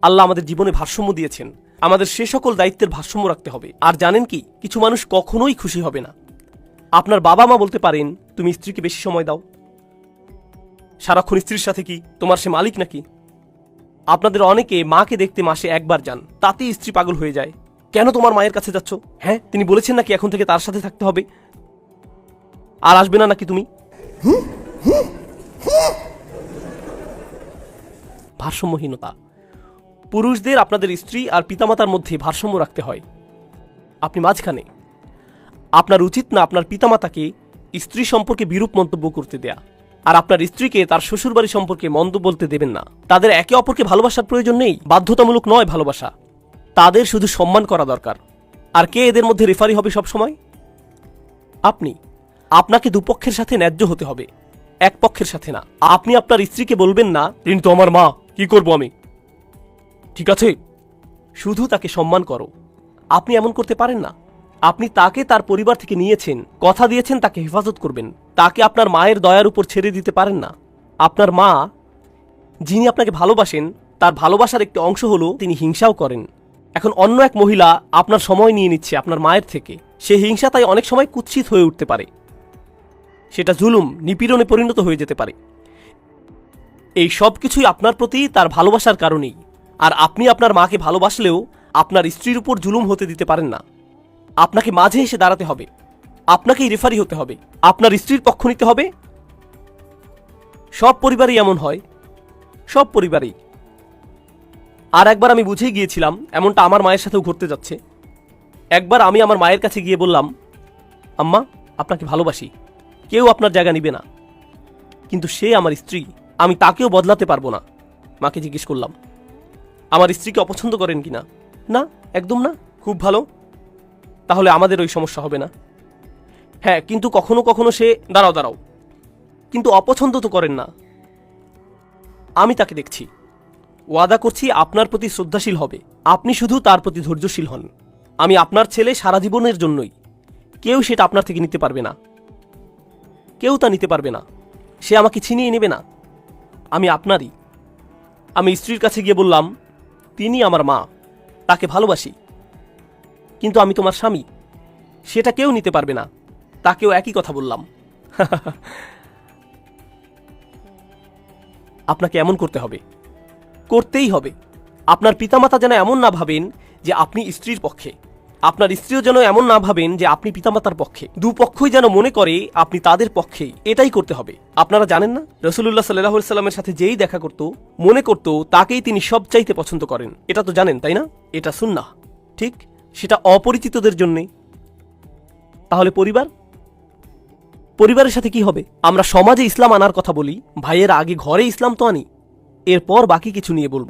আল্লাহ আমাদের জীবনে ভারসাম্য দিয়েছেন, আমাদের সে সকল দায়িত্বের ভারসাম্য রাখতে হবে। আর জানেন কি, কিছু মানুষ কখনোই খুশি হবে না। আপনার বাবা মা বলতে পারেন, তুমি স্ত্রীকে বেশি সময় দাও, সারাক্ষণ স্ত্রীর সাথে কি তোমার সে মালিক নাকি? আপনাদের অনেকে মাকে দেখতে মাসে একবার যান, তাতেই স্ত্রী পাগল হয়ে যায়। কেন তোমার মায়ের কাছে যাচ্ছ? হ্যাঁ, তিনি বলেছেন নাকি এখন থেকে তার সাথে থাকতে হবে? আর আসবে না নাকি তুমি? ভারসাম্যহীনতা। পুরুষদের আপনাদের স্ত্রী আর পিতামাতার মধ্যে ভারসাম্য রাখতে হয়। আপনি মাঝখানে। আপনার উচিত না আপনার পিতামাতাকে স্ত্রী সম্পর্কে বিরূপ মন্তব্য করতে দেয়া, আর আপনার স্ত্রীকে তার শ্বশুরবাড়ি সম্পর্কে মন্দ বলতে দেবেন না। তাদের একে অপরকে ভালোবাসার প্রয়োজন নেই, বাধ্যতামূলক নয় ভালোবাসা। তাদের শুধু সম্মান করা দরকার। আর কে এদের মধ্যে রেফারি হবে সব সময়? আপনি। আপনাকে দুপক্ষের সাথে ন্যায্য হতে হবে, এক পক্ষের সাথে না। আপনি আপনার স্ত্রীকে বলবেন না, কিন্তু আমার মা, কি করব আমি? ঠিক আছে, শুধু তাকে সম্মান করো। আপনি এমন করতে পারেন না। আপনি তাকে তার পরিবার থেকে নিয়েছেন, কথা দিয়েছেন তাকে হেফাজত করবেন। তাকে আপনার মায়ের দয়ার উপর ছেড়ে দিতে পারেন না। আপনার মা, যিনি আপনাকে ভালোবাসেন, তার ভালোবাসার একটি অংশ হলো তিনি হিংসাও করেন। এখন অন্য এক মহিলা আপনার সময় নিয়ে নিচ্ছে আপনার মায়ের থেকে, সে হিংসা তাই অনেক সময় কুৎসিত হয়ে উঠতে পারে, সেটা জুলুম, নিপীড়নে পরিণত হয়ে যেতে পারে। এই সব কিছুই আপনার প্রতি তার ভালোবাসার কারণেই। আর আপনি আপনার মাকে ভালোবাসলেও আপনার স্ত্রীর উপর জুলুম হতে দিতে পারেন না। আপনাকে মাঝে এসে দাঁড়াতে হবে, আপনাকেই রেফারি হতে হবে, আপনার স্ত্রীর পক্ষ নিতে হবে। সব পরিবারই এমন হয়, সব পরিবারেই। আর একবার আমি বুঝে গিয়েছিলাম এমনটা আমার মায়ের সাথেও ঘটতে যাচ্ছে। একবার আমি আমার মায়ের কাছে গিয়ে বললাম, আম্মা, আপনাকে ভালোবাসি, কেউ আপনার জায়গা নিবে না, কিন্তু সে আমার স্ত্রী, আমি তাকেও বদলাতে পারবো না। মাকে জিজ্ঞেস করলাম, আমার স্ত্রীকে অপছন্দ করেন কিনা? না, একদম না। খুব ভালো, তাহলে আমাদের ওই সমস্যা হবে না। হ্যাঁ, কিন্তু কখনো কখনো সে, দাঁড়াও, কিন্তু অপছন্দ তো করেন না। আমি তাকে দেখছি, ওয়াদা করছি আপনার প্রতি শ্রদ্ধাশীল হবে, আপনি শুধু তার প্রতি ধৈর্যশীল হন। আমি আপনার ছেলে সারা জীবনের জন্যই, কেউ সেটা আপনার থেকে নিতে পারবে না, কেউ তা নিতে পারবে না। সে আমাকে ছিনিয়ে নেবে না, আমি আপনারই। আমি স্ত্রীর কাছে গিয়ে বললাম, তিনি আমার মা, তাকে ভালোবাসি, কিন্তু আমি তোমার স্বামী, সেটা কেউ নিতে পারবে না। তাকেও একই কথা বললাম। আপনাকে এমন করতে হবে, করতেই হবে। আপনার পিতামাতা যেন এমন না ভাবেন যে আপনি স্ত্রীর পক্ষে, আপনার স্ত্রীও যেন এমন না ভাবেন যে আপনি পিতামাতার পক্ষে। দুপক্ষই যেন মনে করে আপনি তাদের পক্ষেই। এটাই করতে হবে। আপনারা জানেন না, রাসূলুল্লাহ সাল্লাল্লাহু আলাইহি সাল্লামের সাথে যেই দেখা করত, মনে করত তাকেই তিনি সবচাইতে পছন্দ করেন। এটা তো জানেন, তাই না? এটা সুন্নাহ, ঠিক? সেটা অপরিচিতদের জন্যে। তাহলে পরিবারের সাথে কি হবে? আমরা সমাজে ইসলাম আনার কথা বলি, ভাইয়েরা, আগে ঘরে ইসলাম তো আনি, এরপর বাকি কিছু নিয়ে বলবো।